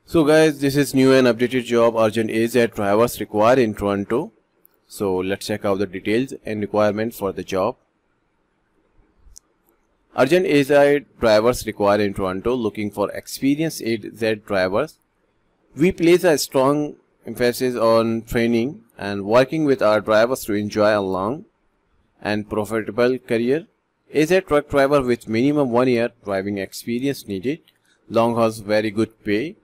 So guys, this is new and updated job urgent AZ drivers required in Toronto. So let's check out the details and requirement for the job. Urgent AZ drivers required in Toronto, looking for experienced AZ drivers. We place a strong emphasis on training and working with our drivers to enjoy a long and profitable career. AZ truck driver with minimum 1 year driving experience needed. Long hours, very good pay.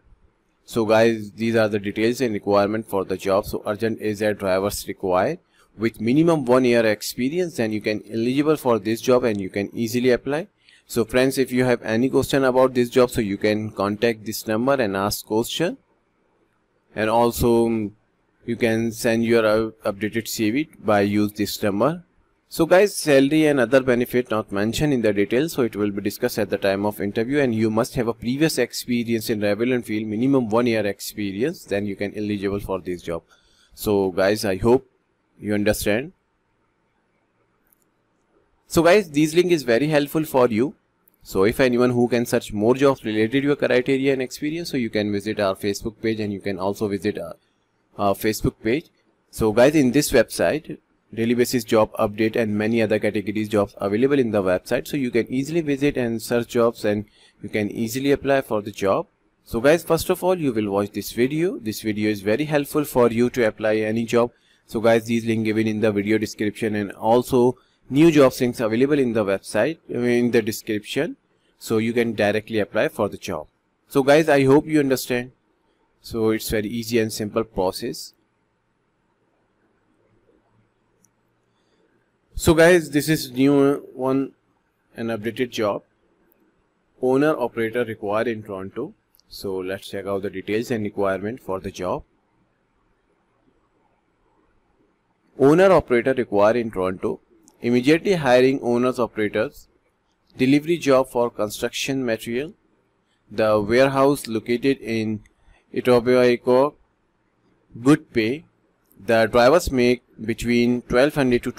So guys, these are the details and requirement for the job. So urgent AZ drivers required with minimum 1 year experience, and you can eligible for this job and you can easily apply. So friends, if you have any question about this job, so you can contact this number and ask question. And also you can send your updated CV by use this number. So guys, salary and other benefit not mentioned in the details, so it will be discussed at the time of interview, and you must have a previous experience in relevant field, minimum 1 year experience, then you can eligible for this job. So guys, I hope you understand. So guys, this link is very helpful for you. So if anyone who can search more jobs related to your criteria and experience, so you can visit our Facebook page, and you can also visit our Facebook page. So guys, in this website, daily basis job update and many other categories jobs available in the website, so you can easily visit and search jobs and you can easily apply for the job. So guys, first of all, you will watch this video. This video is very helpful for you to apply any job. So guys, these link given in the video description, and also new jobs links available in the website in the description, so you can directly apply for the job. So guys, I hope you understand. So it's very easy and simple process. So guys, this is new one and updated job, owner operator required in Toronto. So let's check out the details and requirement for the job. Owner operator required in Toronto, immediately hiring owners operators, delivery job for construction material. The warehouse located in Etobicoke, good pay. The drivers make between $1,200 to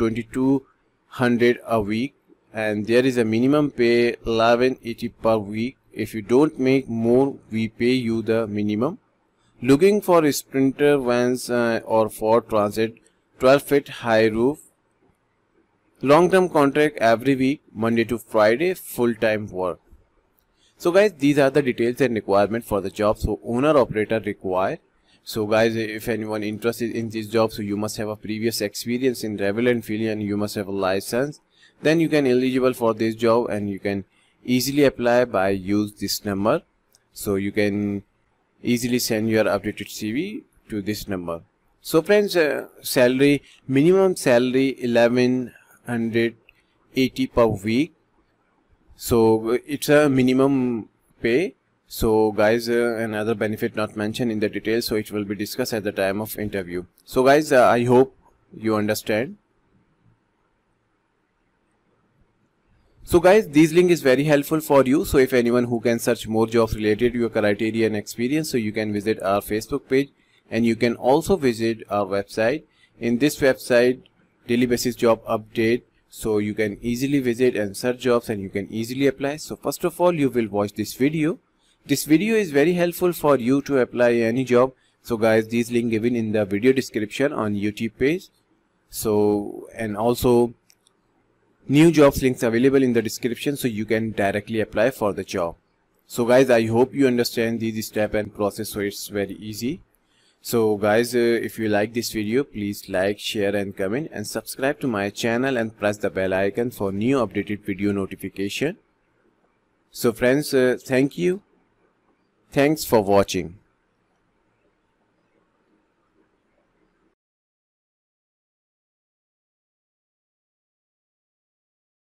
$2,200 a week, and there is a minimum pay $1,180 per week. If you don't make more, we pay you the minimum. Looking for Sprinter vans or Ford Transit, 12-feet high roof. Long-term contract every week, Monday to Friday, full-time work. So guys, these are the details and requirement for the job. So owner operator required. So guys, if anyone interested in this job, so you must have a previous experience in relevant field and you must have a license, then you can eligible for this job and you can easily apply by use this number. So you can easily send your updated CV to this number. So friends, salary, minimum salary $1,180 per week. So it's a minimum pay. So guys, another benefit not mentioned in the details, so it will be discussed at the time of interview. So guys, I hope you understand. So guys, this link is very helpful for you. So if anyone who can search more jobs related to your criteria and experience, so you can visit our Facebook page, and you can also visit our website. In this website, daily basis job update, so you can easily visit and search jobs and you can easily apply. So first of all, you will watch this video. This video is very helpful for you to apply any job. So guys, this link given in the video description on YouTube page. So, and also new jobs links available in the description, so you can directly apply for the job. So guys, I hope you understand this step and process, so it's very easy. So guys, if you like this video, please like, share and comment, and subscribe to my channel and press the bell icon for new updated video notification. So friends, thank you. Thanks for watching.